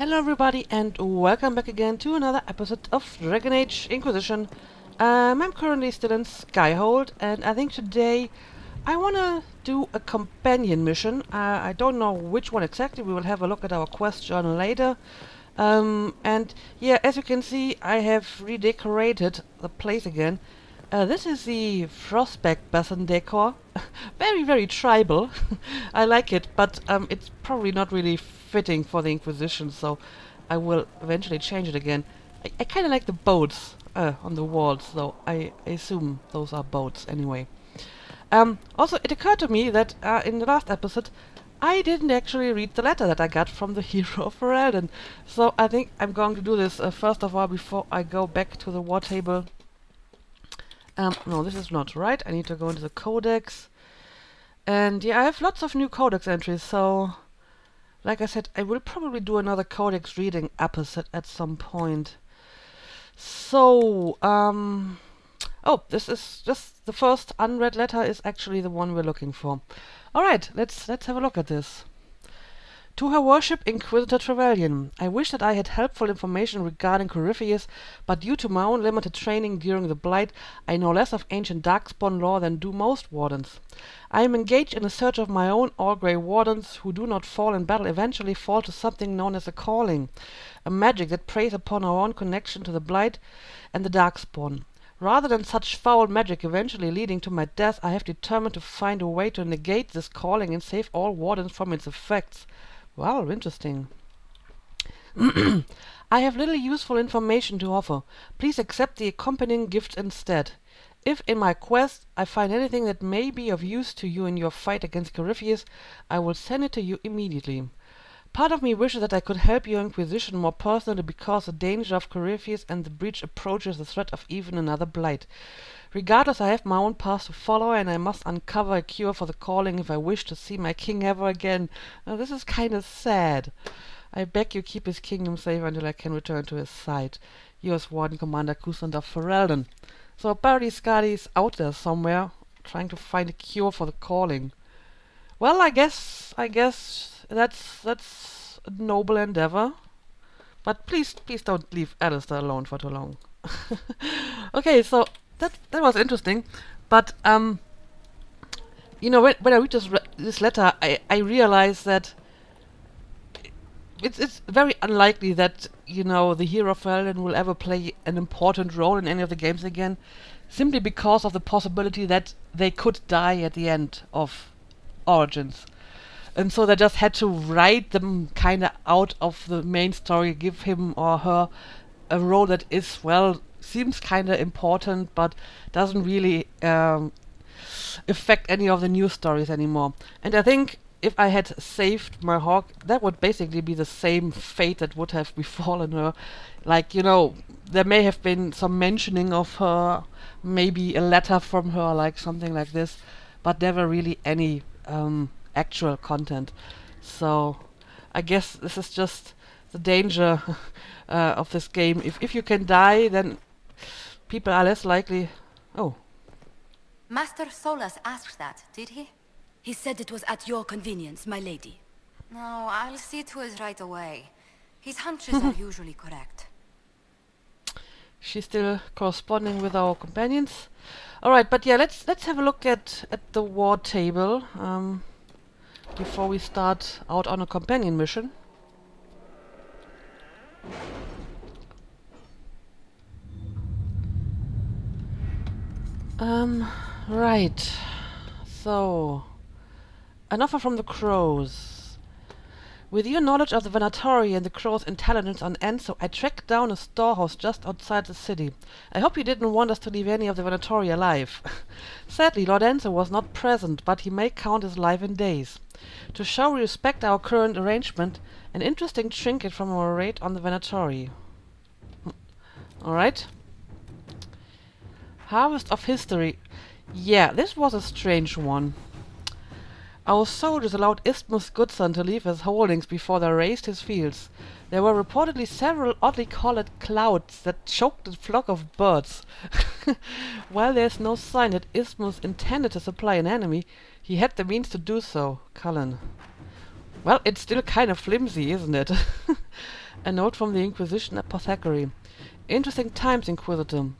Hello everybody and welcome back again to another episode of Dragon Age Inquisition. I'm currently still in Skyhold and I think today I wanna do a companion mission. I don't know which one exactly, we will have a look at our quest journal later. And yeah, as you can see, I have redecorated the place again. This is the Frostback Basin decor. Very tribal. I like it, but it's probably not really fitting for the Inquisition, so I will eventually change it again. I kind of like the boats on the walls, though. I assume those are boats anyway. Also, it occurred to me that in the last episode, I didn't actually read the letter that I got from the hero of Orlais. So I think I'm going to do this first of all before I go back to the war table. No, this is not right. I need to go into the codex. And yeah, I have lots of new codex entries, so like I said, I will probably do another codex reading episode at some point. So, oh, this is just the first unread letter is actually the one we're looking for. Alright, let's have a look at this. To Her Worship Inquisitor Trevelyan, I wish that I had helpful information regarding Corypheus, but due to my own limited training during the Blight, I know less of ancient Darkspawn lore than do most Wardens. I am engaged in a search of my own all-grey Wardens who do not fall in battle eventually fall to something known as a calling, a magic that preys upon our own connection to the Blight and the Darkspawn. Rather than such foul magic eventually leading to my death, I have determined to find a way to negate this calling and save all Wardens from its effects. Wow, interesting. I have little useful information to offer. Please accept the accompanying gift instead. If in my quest I find anything that may be of use to you in your fight against Corypheus, I will send it to you immediately. Part of me wishes that I could help your Inquisition more personally because the danger of Corypheus and the breach approaches the threat of even another Blight. Regardless, I have my own path to follow, and I must uncover a cure for the calling if I wish to see my king ever again. Now, this is kind of sad. I beg you keep his kingdom safe until I can return to his side. Yours, Warden Commander Kusand of Ferelden. So apparently Skadi's out there somewhere, trying to find a cure for the calling. Well, I guess that's a noble endeavor. But please don't leave Alistair alone for too long. Okay, so that was interesting, but you know, when I read this letter, I realize that it's very unlikely that, you know, the hero of Ferelden will ever play an important role in any of the games again, simply because of the possibility that they could die at the end of Origins. And so they just had to write them kind of out of the main story, give him or her a role that is, well, seems kind of important, but doesn't really affect any of the news stories anymore. And I think if I had saved my hawk, that would basically be the same fate that would have befallen her. Like, you know, there may have been some mentioning of her, maybe a letter from her, like something like this, but never really any actual content. So I guess this is just the danger of this game. If you can die, then people are less likely. Oh. Master Solas asked that, did he? He said it was at your convenience, my lady. No, I'll see to it right away. His hunches are usually correct. She's still corresponding with our companions. Alright, but yeah, let's have a look at the war table before we start out on a companion mission. Right. So, an offer from the Crows. With your knowledge of the Venatori and the Crows' intelligence on Enso, I tracked down a storehouse just outside the city. I hope you didn't want us to leave any of the Venatori alive. Sadly, Lord Enso was not present, but he may count his life in days. To show we respect our current arrangement, an interesting trinket from our raid on the Venatori. Alright. Harvest of History. Yeah, this was a strange one. Our soldiers allowed Isthmus Goodson to leave his holdings before they razed his fields. There were reportedly several oddly colored clouds that choked a flock of birds. While there is no sign that Isthmus intended to supply an enemy, he had the means to do so. Cullen. Well, it's still kind of flimsy, isn't it? A note from the Inquisition apothecary. Interesting times, Inquisitor.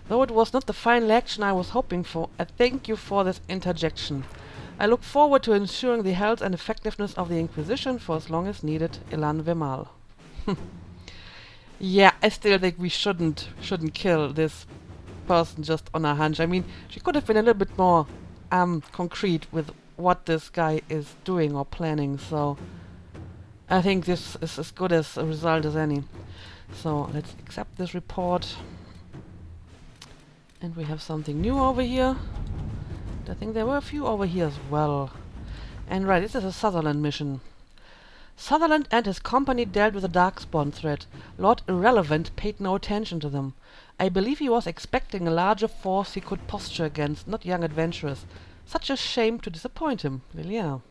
Though it was not the final action I was hoping for, I thank you for this interjection. I look forward to ensuring the health and effectiveness of the Inquisition for as long as needed. Elan Vemal. Yeah, I still think we shouldn't kill this person just on a hunch. I mean, she could have been a little bit more concrete with what this guy is doing or planning, so I think this is as good as a result as any. So let's accept this report. And we have something new over here. I think there were a few over here as well. And right, this is a Sutherland mission. Sutherland and his company dealt with a Darkspawn threat. Lord Irrelevant paid no attention to them. I believe he was expecting a larger force he could posture against, not young adventurers. Such a shame to disappoint him. Liliana.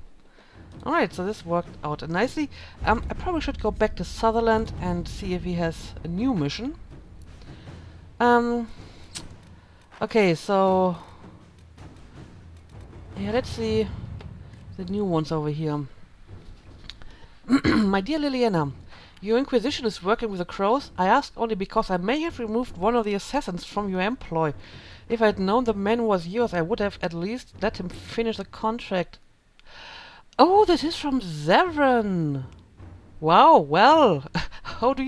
Alright, so this worked out nicely. I probably should go back to Sutherland and see if he has a new mission. Okay, so yeah, let's see the new ones over here. My dear Liliana, your Inquisition is working with the Crows. I ask only because I may have removed one of the assassins from your employ. If I had known the man was yours, I would have at least let him finish the contract. Oh, this is from Zevran. Wow, well, how did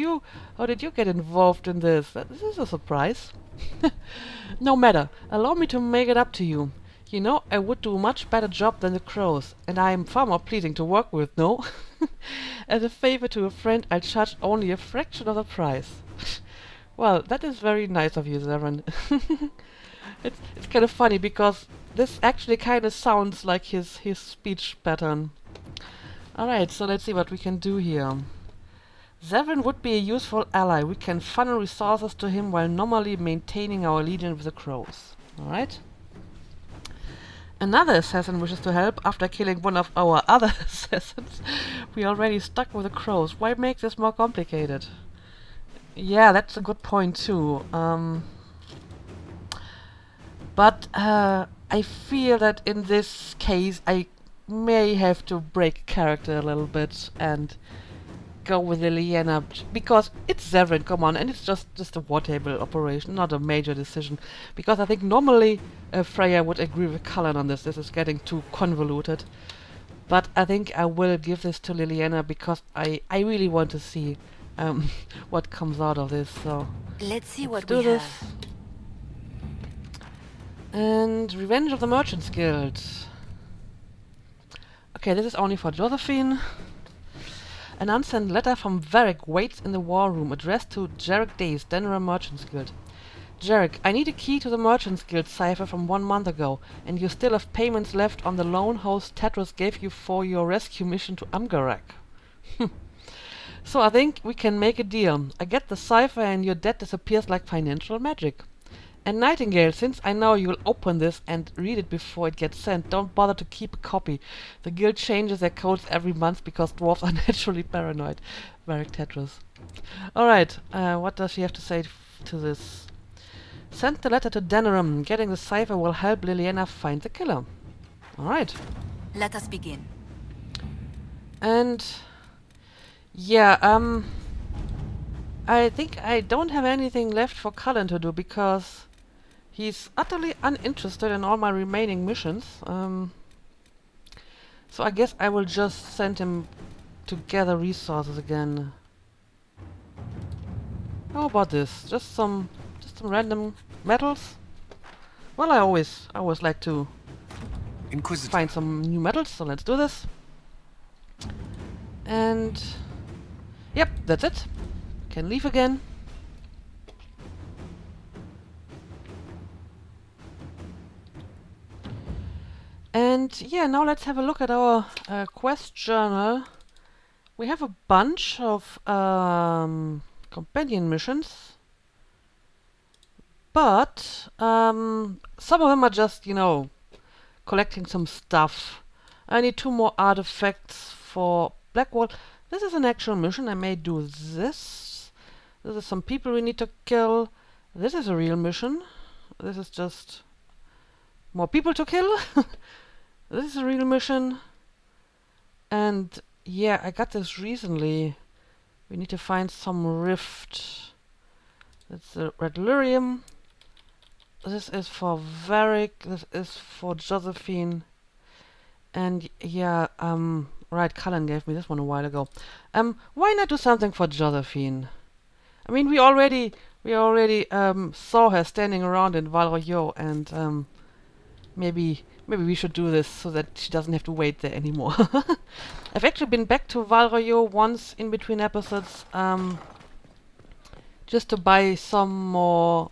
you get involved in this? This is a surprise. No matter, allow me to make it up to you. You know, I would do a much better job than the Crows, and I am far more pleasing to work with, no? As a favor to a friend, I'll charge only a fraction of the price. Well, that is very nice of you, Zevran. It's kind of funny, because this actually kind of sounds like his speech pattern. Alright, so let's see what we can do here. Zevran would be a useful ally. We can funnel resources to him while normally maintaining our legion with the Crows. Alright. Another assassin wishes to help after killing one of our other assassins. We already stuck with the Crows. Why make this more complicated? Yeah, that's a good point too. But I feel that in this case I may have to break character a little bit and go with Liliana, because it's Zevran, come on, and it's just a war table operation, not a major decision. Because I think normally Freya would agree with Cullen on this. This is getting too convoluted. But I think I will give this to Liliana because I really want to see what comes out of this. So Let's see what do we this. have. And Revenge of the Merchants Guild. Okay, this is only for Josephine. An unsent letter from Varric waits in the war room, addressed to Jarek Days, Denver Merchants Guild. Jarek, I need a key to the Merchants Guild cipher from 1 month ago, and you still have payments left on the loan host Tetros gave you for your rescue mission to Amgarak. So I think we can make a deal. I get the cipher and your debt disappears like financial magic. And Nightingale, since I know you'll open this and read it before it gets sent, don't bother to keep a copy. The guild changes their codes every month because dwarves are naturally paranoid. Varric Tetris. Alright, what does she have to say to this? Send the letter to Denerim. Getting the cipher will help Liliana find the killer. Alright. Let us begin. And yeah, I think I don't have anything left for Cullen to do because he's utterly uninterested in all my remaining missions. So I guess I will just send him to gather resources again. How about this? Just some random metals? Well, I always like to Inquisitor. find some new metals, so let's do this. And yep, that's it. Can leave again. And yeah, now let's have a look at our quest journal. We have a bunch of companion missions, but some of them are just, you know, collecting some stuff. I need 2 more artifacts for Blackwall. This is an actual mission. I may do this. This is some people we need to kill. This is a real mission. This is just more people to kill. This is a real mission. And yeah, I got this recently. We need to find some rift. That's the red lyrium. This is for Varric. This is for Josephine. And yeah, right, Cullen gave me this one a while ago. Why not do something for Josephine? I mean, we already saw her standing around in Val Royeaux, and maybe we should do this so that she doesn't have to wait there anymore. I've actually been back to Val Royeaux once in between episodes, just to buy some more,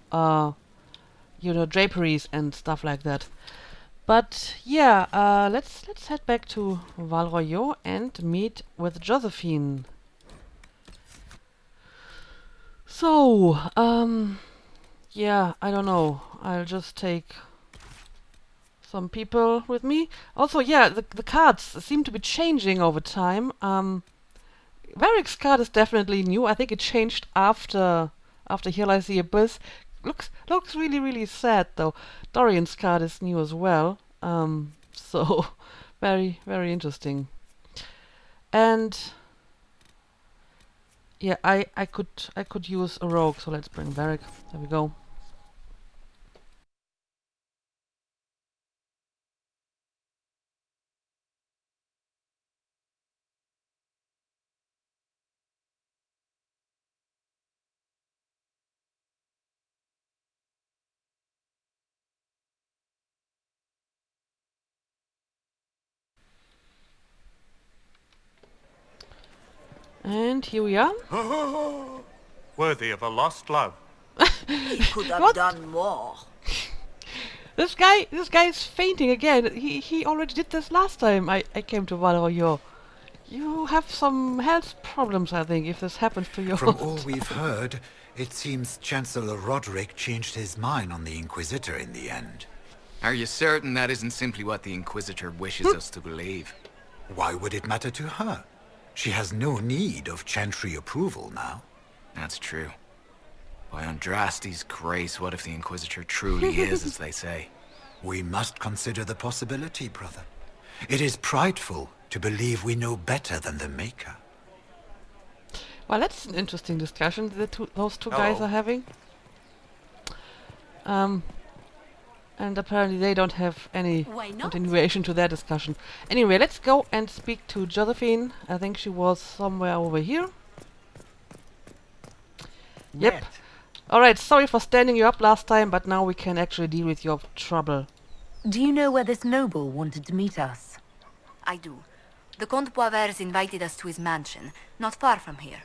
draperies and stuff like that. But yeah, let's head back to Val Royeaux and meet with Josephine. So, yeah, I don't know. I'll just take some people with me. Also, yeah, the cards seem to be changing over time. Varric's card is definitely new. I think it changed after Here Lies the Abyss. Looks really, really sad though. Dorian's card is new as well. So very, very interesting. And yeah, I could use a rogue, so let's bring Varric. There we go. And here we are. Worthy of a lost love. He could have What? done more. This guy is fainting again. He already did this last time I came to Val Royeaux. You have some health problems, I think, if this happens to you. From all we've heard, it seems Chancellor Roderick changed his mind on the Inquisitor in the end. Are you certain that isn't simply what the Inquisitor wishes us to believe? Why would it matter to her? She has no need of Chantry approval now. That's true. By Andraste's grace, what if the Inquisitor truly is as they say? We must consider the possibility, brother. It is prideful to believe we know better than the Maker. Well, that's an interesting discussion those two guys Hello. are having. And apparently they don't have any Why not? continuation to their discussion. Anyway, let's go and speak to Josephine. I think she was somewhere over here. Yep. Alright, sorry for standing you up last time, but now we can actually deal with your trouble. Do you know where this noble wanted to meet us? I do. The Comte Boisvert invited us to his mansion, not far from here.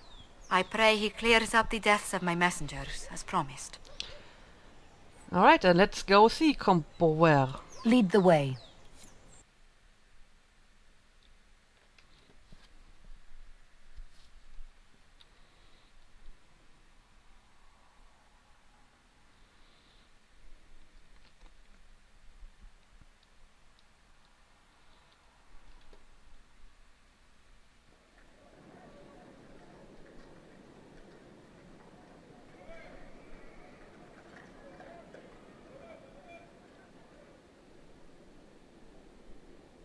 I pray he clears up the deaths of my messengers, as promised. Alright, then let's go see Comte Boisvert. Lead the way.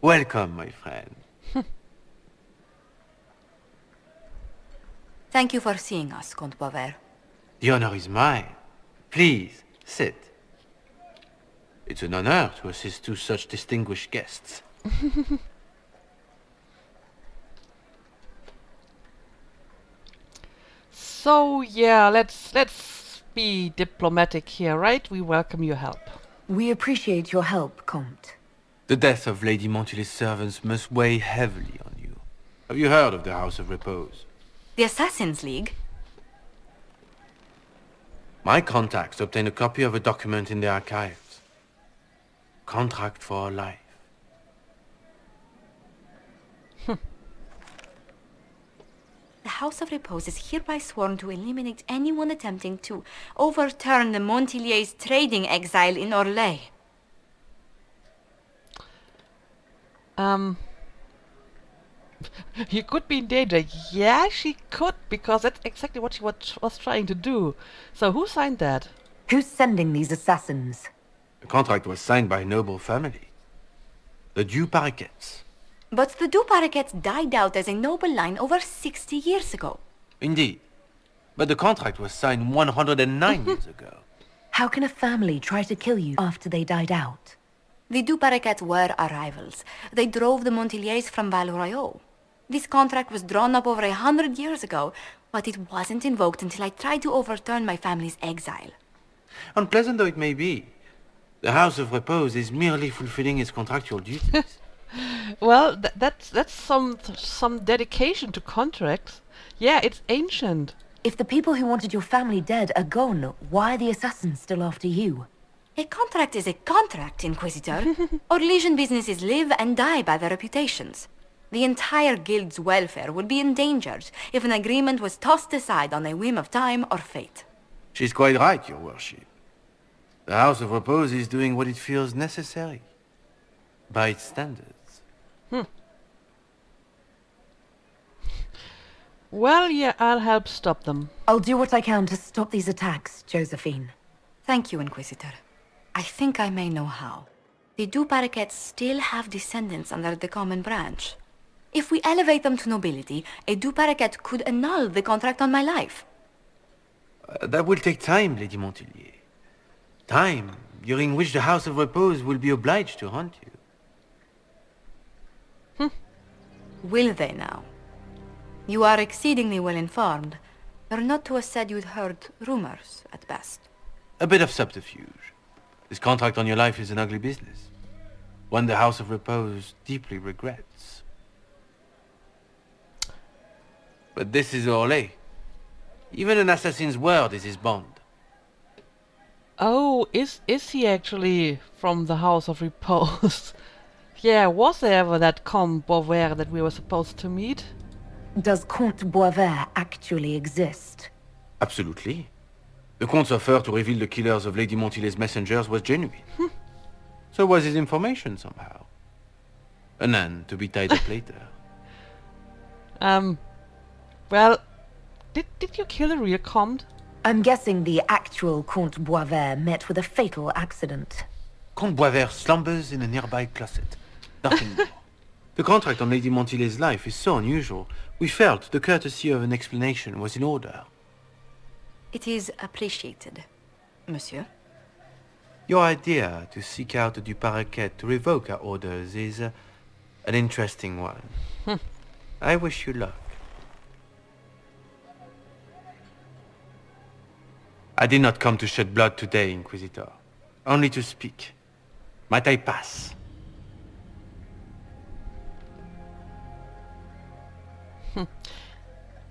Welcome, my friend. Thank you for seeing us, Comte Boisvert. The honor is mine. Please, sit. It's an honor to assist two such distinguished guests. So yeah, let's be diplomatic here, right? We welcome your help. We appreciate your help, Comte. The death of Lady Montily's servants must weigh heavily on you. Have you heard of the House of Repose? The Assassin's League? My contacts obtained a copy of a document in the archives. Contract for life. The House of Repose is hereby sworn to eliminate anyone attempting to overturn the Montilier's trading exile in Orlais. You could be in danger. Yeah, she could, because that's exactly what she was trying to do. So who signed that? Who's sending these assassins? The contract was signed by a noble family. The Du Paraquets. But the Du Paraquets died out as a noble line over 60 years ago. Indeed. But the contract was signed 109 years ago. How can a family try to kill you after they died out? The du Paraquets were our rivals. They drove the Montiliers from Val Royaux. This contract was drawn up over 100 years ago, but it wasn't invoked until I tried to overturn my family's exile. Unpleasant though it may be, the House of Repose is merely fulfilling its contractual duties. Well, that's some dedication to contracts. Yeah, it's ancient. If the people who wanted your family dead are gone, why are the assassins still after you? A contract is a contract, Inquisitor. Orlesian businesses live and die by their reputations. The entire guild's welfare would be endangered if an agreement was tossed aside on a whim of time or fate. She's quite right, your worship. The House of Repose is doing what it feels necessary, by its standards. Well, yeah, I'll help stop them. I'll do what I can to stop these attacks, Josephine. Thank you, Inquisitor. I think I may know how. The du Paraquets still have descendants under the common branch. If we elevate them to nobility, a du Paraquet could annul the contract on my life. That will take time, Lady Montilier. Time during which the House of Repose will be obliged to hunt you. Will they now? You are exceedingly well informed. You're not to have said you'd heard rumors, at best. A bit of subterfuge. This contract on your life is an ugly business. One the House of Repose deeply regrets. But this is Orlais. Even an assassin's word is his bond. Oh, is he actually from the House of Repose? Yeah, was there ever that Comte Beauvais that we were supposed to meet? Does Comte Beauvais actually exist? Absolutely. The Comte's offer to reveal the killers of Lady Montilier's messengers was genuine. So was his information somehow. An end to be tied up later. Well, did you kill a real Comte? I'm guessing the actual Comte Beauvais met with a fatal accident. Comte Beauvais slumbers in a nearby closet. Nothing more. The contract on Lady Montilier's life is so unusual, we felt the courtesy of an explanation was in order. It is appreciated, monsieur. Your idea to seek out the du Paraquet to revoke our orders is an interesting one. I wish you luck. I did not come to shed blood today, Inquisitor. Only to speak. Might I pass?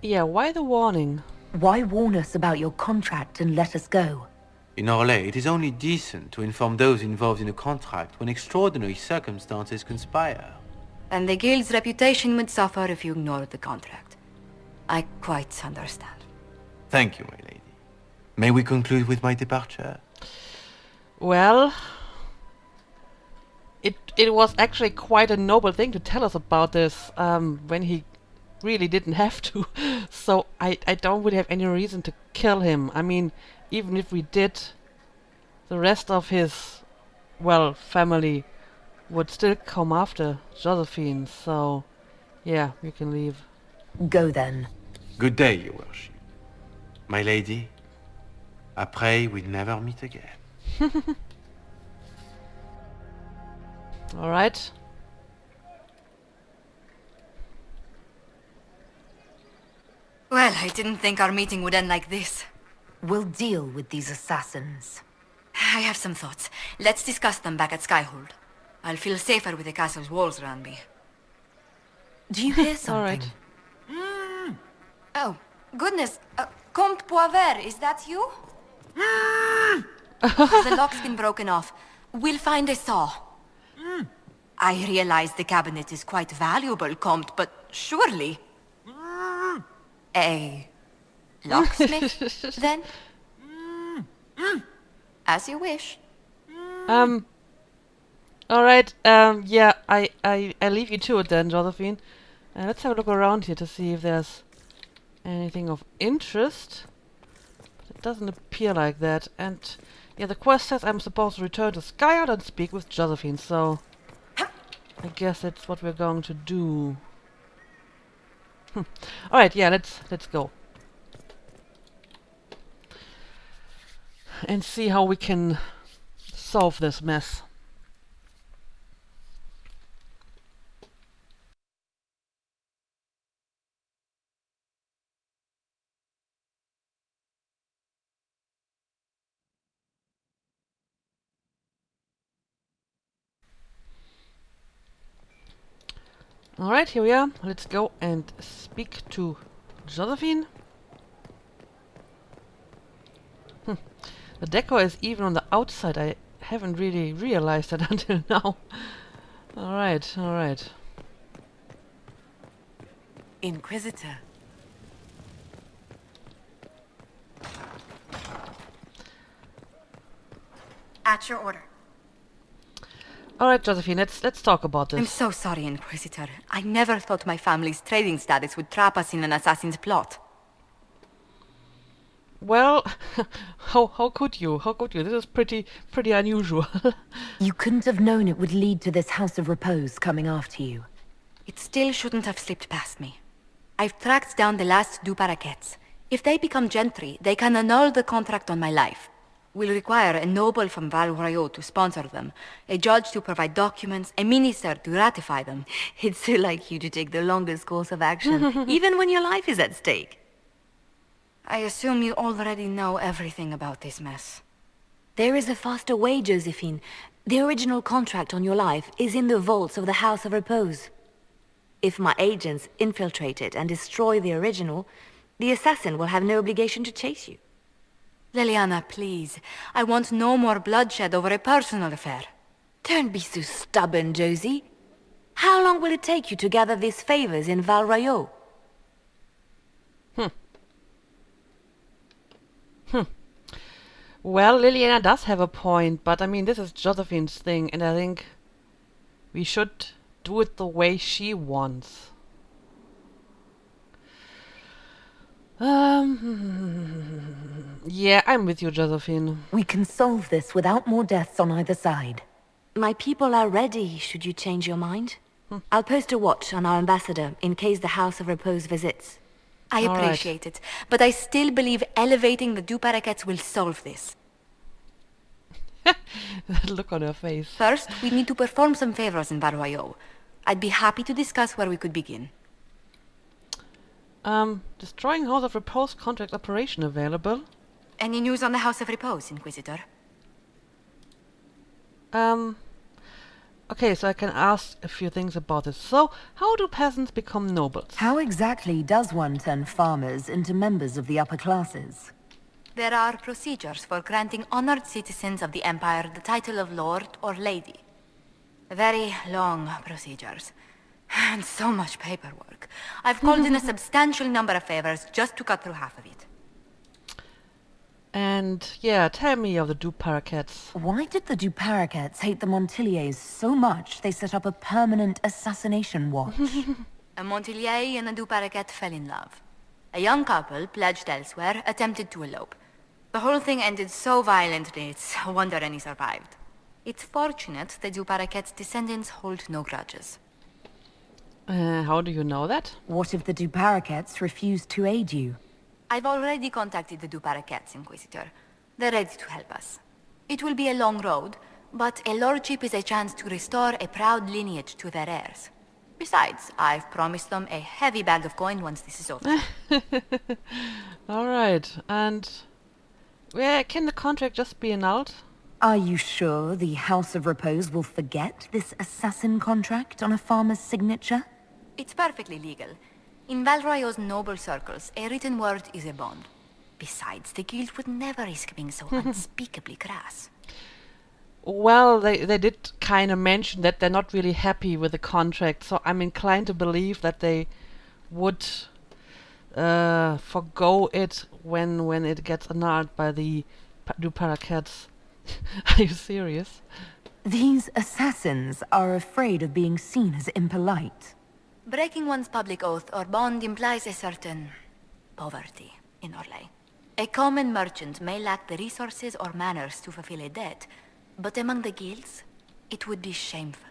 Yeah, why the warning? Why warn us about your contract and let us go? In Orlais, it is only decent to inform those involved in a contract when extraordinary circumstances conspire. And the guild's reputation would suffer if you ignored the contract. I quite understand. Thank you, my lady. May we conclude with my departure? Well, it was actually quite a noble thing to tell us about this when he really didn't have to. So I don't really have any reason to kill him. I mean, even if we did, the rest of his, well, family would still come after Josephine. So, yeah, you can leave. Go then. Good day, your worship. My lady, I pray we never meet again. All right. Well, I didn't think our meeting would end like this. We'll deal with these assassins. I have some thoughts. Let's discuss them back at Skyhold. I'll feel safer with the castle's walls around me. Do you hear something? All right. Oh, goodness. Comte Beauvais, is that you? The lock's been broken off. We'll find a saw. I realize the cabinet is quite valuable, Comte, but surely... A locksmith, then? As you wish. Alright, yeah, I leave you to it then, Josephine. Let's have a look around here to see if there's anything of interest. But it doesn't appear like that. And yeah, the quest says I'm supposed to return to Skyard and speak with Josephine, so I guess that's what we're going to do. Alright, yeah, let's go. and see how we can solve this mess. Alright, here we are. Let's go and speak to Josephine. The decor is even on the outside. I haven't really realized that until now. Alright, alright. Inquisitor. At your order. Alright, Josephine, let's talk about this. I'm so sorry, Inquisitor. I never thought my family's trading status would trap us in an assassin's plot. Well, how could you? How could you? This is pretty unusual. You couldn't have known it would lead to this House of Repose coming after you. It still shouldn't have slipped past me. I've tracked down the last Du Paraquets. If they become gentry, they can annul the contract on my life. We'll require a noble from Val Royaux to sponsor them, a judge to provide documents, a minister to ratify them. It's so like you to take the longest course of action, even when your life is at stake. I assume you already know everything about this mess. There is a faster way, Josephine. The original contract on your life is in the vaults of the House of Repose. If my agents infiltrate it and destroy the original, the assassin will have no obligation to chase you. Liliana, please. I want no more bloodshed over a personal affair. Don't be so stubborn, Josie. How long will it take you to gather these favors in Val Royaux? Well, Liliana does have a point, but I mean, this is Josephine's thing, and I think we should do it the way she wants. Yeah, I'm with you, Josephine. We can solve this without more deaths on either side. My people are ready, should you change your mind. I'll post a watch on our ambassador in case the House of Repose visits. I All right. appreciate it, but I still believe elevating the Du Paraquets will solve this. That look on her face. First, we need to perform some favors in Val Royaux. I'd be happy to discuss where we could begin. Destroying House of Repose contract operation available. Any news on the House of Repose, Inquisitor? Okay, so I can ask a few things about this. So, how do peasants become nobles? How exactly does one turn farmers into members of the upper classes? There are procedures for granting honored citizens of the Empire the title of Lord or Lady. Very long procedures. And so much paperwork. I've called in a substantial number of favors just to cut through half of it. And yeah, tell me of the Du Paraquets. Why did the Du Paraquets hate the Montiliers so much they set up a permanent assassination watch? A Montilier and a Du Paraquet fell in love. A young couple, pledged elsewhere, attempted to elope. The whole thing ended so violently, it's a wonder any survived. It's fortunate the Du Paraquet's descendants hold no grudges. How do you know that? What if the Du Paraquets refuse to aid you? I've already contacted the Du Paraquets, Inquisitor. They're ready to help us. It will be a long road, but a lordship is a chance to restore a proud lineage to their heirs. Besides, I've promised them a heavy bag of coin once this is over. Alright, and can the contract just be annulled? Are you sure the House of Repose will forget this assassin contract on a farmer's signature? It's perfectly legal. In Val Royaux's noble circles, a written word is a bond. Besides, the guild would never risk being so unspeakably crass. Well, they did kind of mention that they're not really happy with the contract, so I'm inclined to believe that they would forgo it when it gets annulled by the Du Paraquets. Are you serious? These assassins are afraid of being seen as impolite. Breaking one's public oath or bond implies a certain poverty in Orlais. A common merchant may lack the resources or manners to fulfill a debt, but among the guilds, it would be shameful.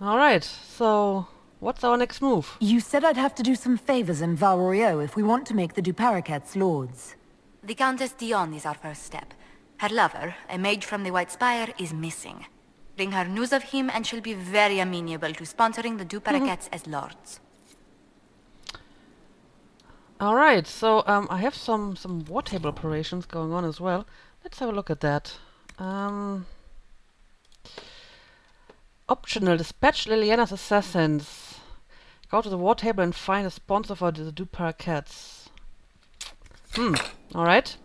Alright, so what's our next move? You said I'd have to do some favors in Val Royaux if we want to make the Du Paraquets lords. The Countess Dion is our first step. Her lover, a mage from the White Spire, is missing. Bring her news of him and she'll be very amenable to sponsoring the Du Paraquets as lords. Alright, so I have some war table operations going on as well. Let's have a look at that. Optional, dispatch Liliana's assassins. Go to the war table and find a sponsor for the Du Paraquets. Alright.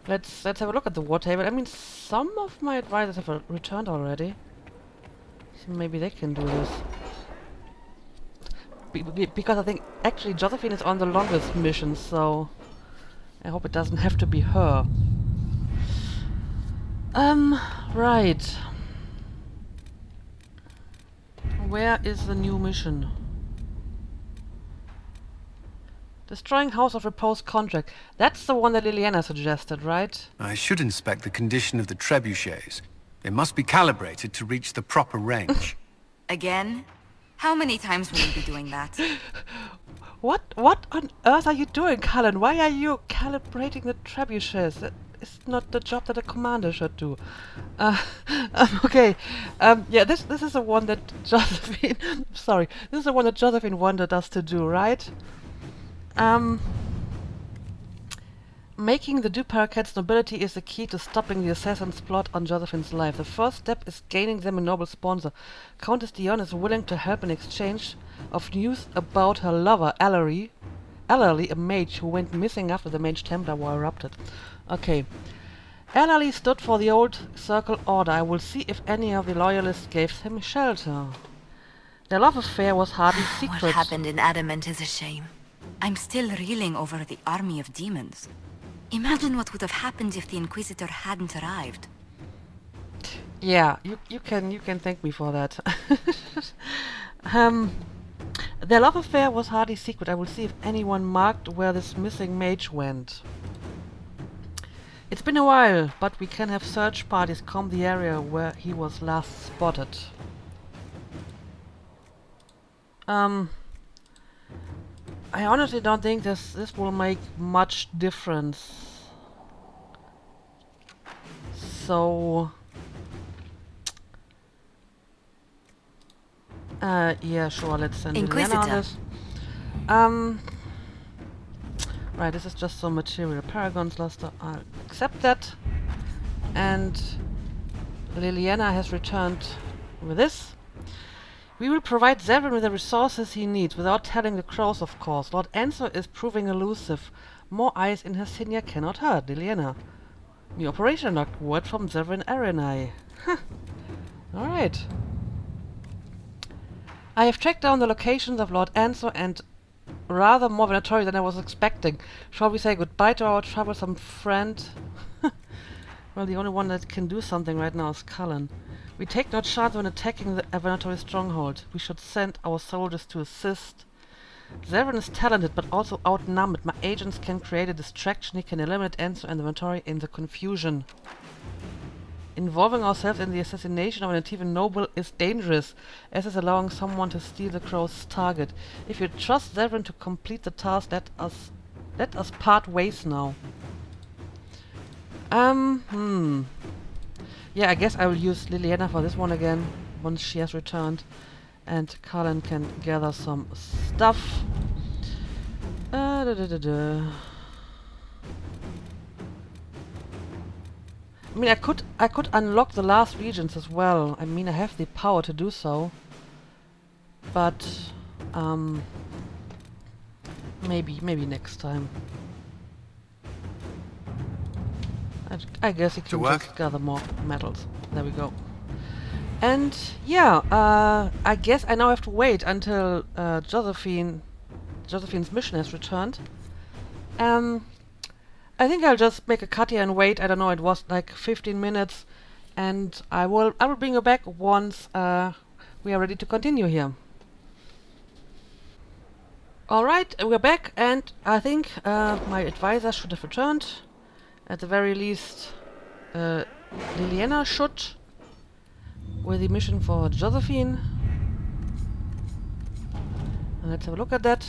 Let's have a look at the war table. I mean, some of my advisors have returned already. So maybe they can do this. Because I think actually Josephine is on the longest mission, so I hope it doesn't have to be her. Right. Where is the new mission? Destroying House of Repose contract. That's the one that Liliana suggested, right? I should inspect the condition of the trebuchets. They must be calibrated to reach the proper range. Again? How many times will you be doing that? What on earth are you doing, Cullen? Why are you calibrating the trebuchets? That is not the job that a commander should do. Okay. Yeah, this is the one that Josephine... sorry. This is the one that Josephine wanted us to do, right? Making the Du Paraquets nobility is the key to stopping the assassin's plot on Josephine's life. The first step is gaining them a noble sponsor. Countess Dion is willing to help in exchange of news about her lover, Ellery, a mage who went missing after the Mage Templar War erupted. Okay. Ellery stood for the old Circle Order. I will see if any of the loyalists gave him shelter. Their love affair was hardly secret. What happened in Adamant is a shame. I'm still reeling over the army of demons. Imagine what would have happened if the Inquisitor hadn't arrived. Yeah, you can thank me for that. Their love affair was hardly secret. I will see if anyone marked where this missing mage went. It's been a while, but we can have search parties comb the area where he was last spotted. I honestly don't think this will make much difference. So yeah, sure, let's send Liliana on this. Right, this is just some material. Paragon's luster, I'll accept that. And Liliana has returned with this. We will provide Zevran with the resources he needs, without telling the crows, of course. Lord Enzo is proving elusive. More eyes in Hercynia cannot hurt. Liliana. New operation locked. Word from Zevran Arenai. Huh. Alright. I have tracked down the locations of Lord Enzo and rather more Venatori than I was expecting. Shall we say goodbye to our troublesome friend? Well, the only one that can do something right now is Cullen. We take no chance when attacking the Venatori stronghold. We should send our soldiers to assist. Zevran is talented, but also outnumbered. My agents can create a distraction. He can eliminate Enzo and the Venatori in the confusion. Involving ourselves in the assassination of an Antivan noble is dangerous, as is allowing someone to steal the crow's target. If you trust Zevran to complete the task, let us part ways now. Yeah, I guess I will use Liliana for this one again, once she has returned. And Cullen can gather some stuff. I mean, I could unlock the last regions as well. I mean, I have the power to do so. But, maybe next time. I guess you can just gather more metals. There we go. And yeah, I guess I now have to wait until Josephine's mission has returned. I think I'll just make a cut here and wait. I don't know. It was like 15 minutes, and I will bring you back once we are ready to continue here. All right, we're back, and I think my advisor should have returned. At the very least, Liliana should, with the mission for Josephine. And let's have a look at that.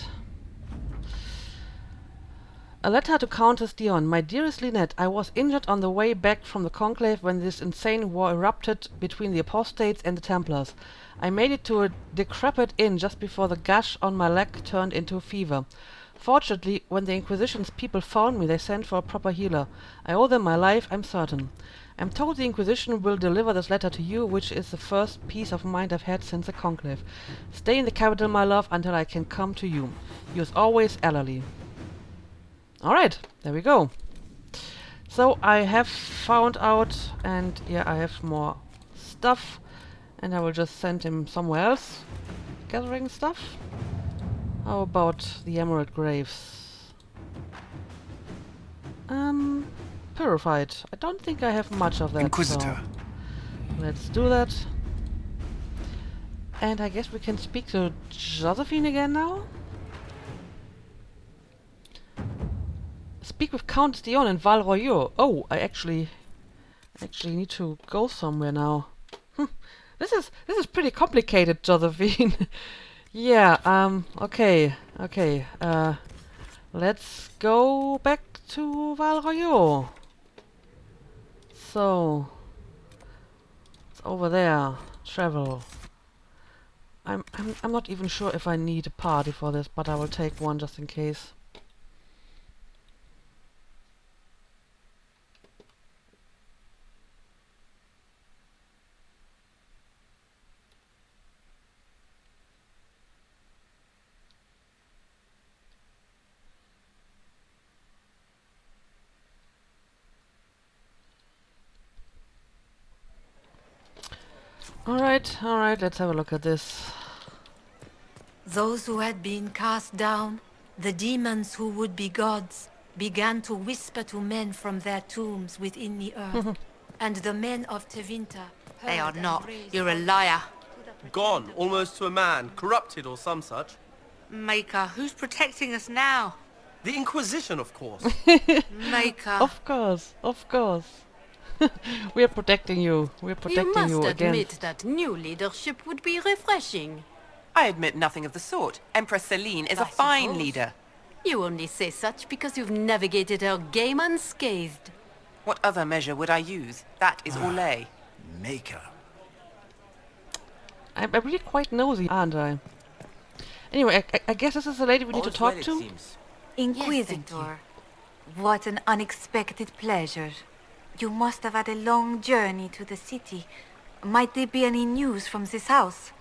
A letter to Countess Dion. My dearest Lynette, I was injured on the way back from the Conclave when this insane war erupted between the apostates and the Templars. I made it to a decrepit inn just before the gash on my leg turned into fever. Fortunately, when the Inquisition's people found me, they sent for a proper healer. I owe them my life, I'm certain. I'm told the Inquisition will deliver this letter to you, which is the first peace of mind I've had since the Conclave. Stay in the capital, my love, until I can come to you. Yours always, Ellerly. Alright, there we go. So I have found out, and yeah, I have more stuff, and I will just send him somewhere else gathering stuff. How about the Emerald Graves? Purified. I don't think I have much of that. Inquisitor. So let's do that. And I guess we can speak to Josephine again now. Speak with Countess Dion in Val Royeaux. Oh, I actually need to go somewhere now. This is pretty complicated, Josephine. Yeah, okay. Let's go back to Val Royeaux. So it's over there. Travel. I'm not even sure if I need a party for this, but I will take one just in case. Alright, let's have a look at this. Those who had been cast down, the demons who would be gods, began to whisper to men from their tombs within the earth. And the men of Tevinter They are heard and not. raised You're a voices liar. to the Gone, almost to a man, corrupted or some such. Maker, who's protecting us now? The Inquisition, of course. Maker. Of course. We are protecting you. We're protecting you against. that new leadership would be refreshing. I admit nothing of the sort. Empress Celine is a I fine suppose. leader. You only say such because you've navigated her game unscathed. What other measure would I use? That is Orlais. Maker. I'm really quite nosy, aren't I? Anyway, I guess this is the lady we need to talk to. Inquisitor, what an unexpected pleasure. You must have had a long journey to the city. Might there be any news from this house?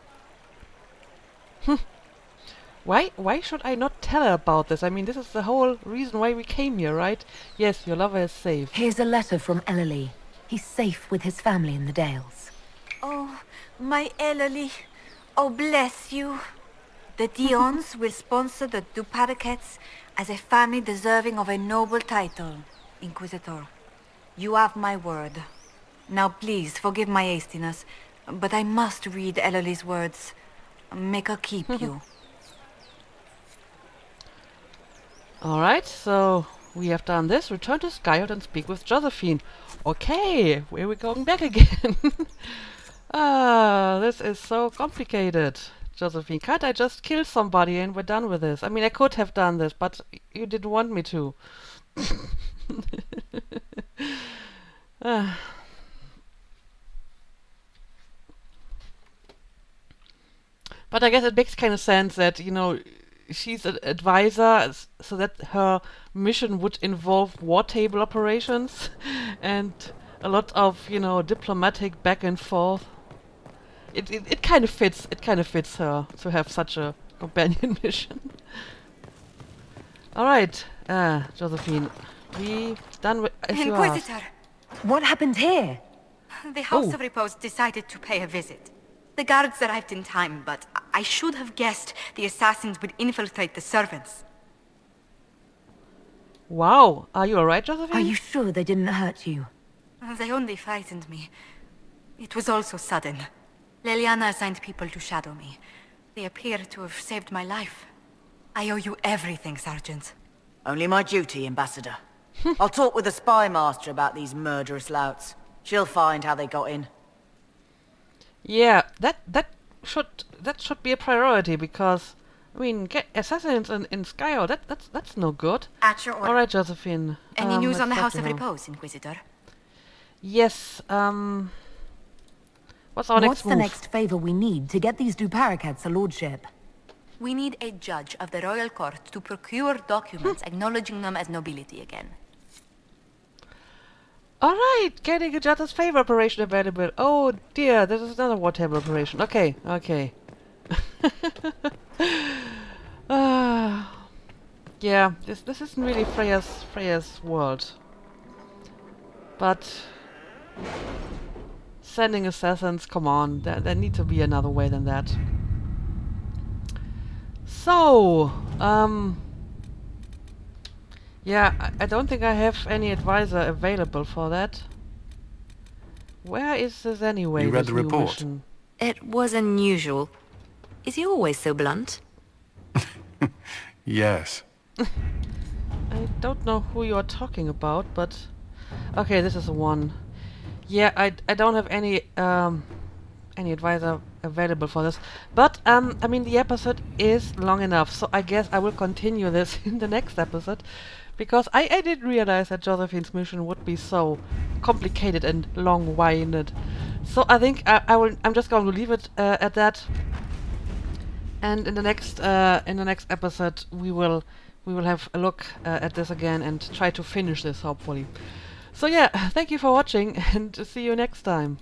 Why should I not tell her about this? I mean, this is the whole reason why we came here, right? Yes, your lover is safe. Here's a letter from Ellerly. He's safe with his family in the Dales. Oh, my Ellerly. Oh, bless you. The Dions will sponsor the Duparakets as a family deserving of a noble title, Inquisitor. You have my word. Now please, forgive my hastiness, but I must read Ellerly's words. Make her keep you. Alright, so we have done this. Return to Skyhold and speak with Josephine. Okay, where are we going back again? This is so complicated. Josephine, can't I just kill somebody and we're done with this? I mean, I could have done this, but you didn't want me to. But I guess it makes kind of sense that, you know, she's an advisor, so that her mission would involve war table operations and a lot of, you know, diplomatic back and forth. It kind of fits. It kind of fits her to have such a companion mission. All right, Josephine, we done with as you asked. Inquisitor, What happened here? the House Oh. of Repose decided to pay a visit. The guards arrived in time, but I should have guessed the assassins would infiltrate the servants. Wow, are you alright, Josephine? Are you sure they didn't hurt you? They only frightened me. It was all so sudden. Leliana assigned people to shadow me. They appear to have saved my life. I owe you everything, Sergeant. Only my duty, Ambassador. I'll talk with the spy master about these murderous louts. She'll find how they got in. Yeah, that should be a priority, because I mean, get assassins in Skyo, that's no good. At your order. Alright, Josephine. Any news let's on the talk House to of her. Repose, Inquisitor? Yes, what's our What's next move? the next favor we need to get these Duparacats a lordship? We need a judge of the royal court to procure documents acknowledging them as nobility again. Alright, getting a judge's favor operation available. Oh dear, this is another war table operation. Okay, okay. Yeah, this isn't really Freya's world. But sending assassins, come on, there need to be another way than that. So, yeah, I don't think I have any advisor available for that. Where is this anyway? You read this the new report? mission? It was unusual. Is he always so blunt? Yes. I don't know who you're talking about, but okay, this is the one. Yeah, I don't have any advisor available for this, but I mean the episode is long enough, so I guess I will continue this in the next episode, because I didn't realize that Josephine's mission would be so complicated and long-winded. So I think I'm just going to leave it at that. And in the next episode we will have a look at this again and try to finish this, hopefully. So yeah, thank you for watching and see you next time.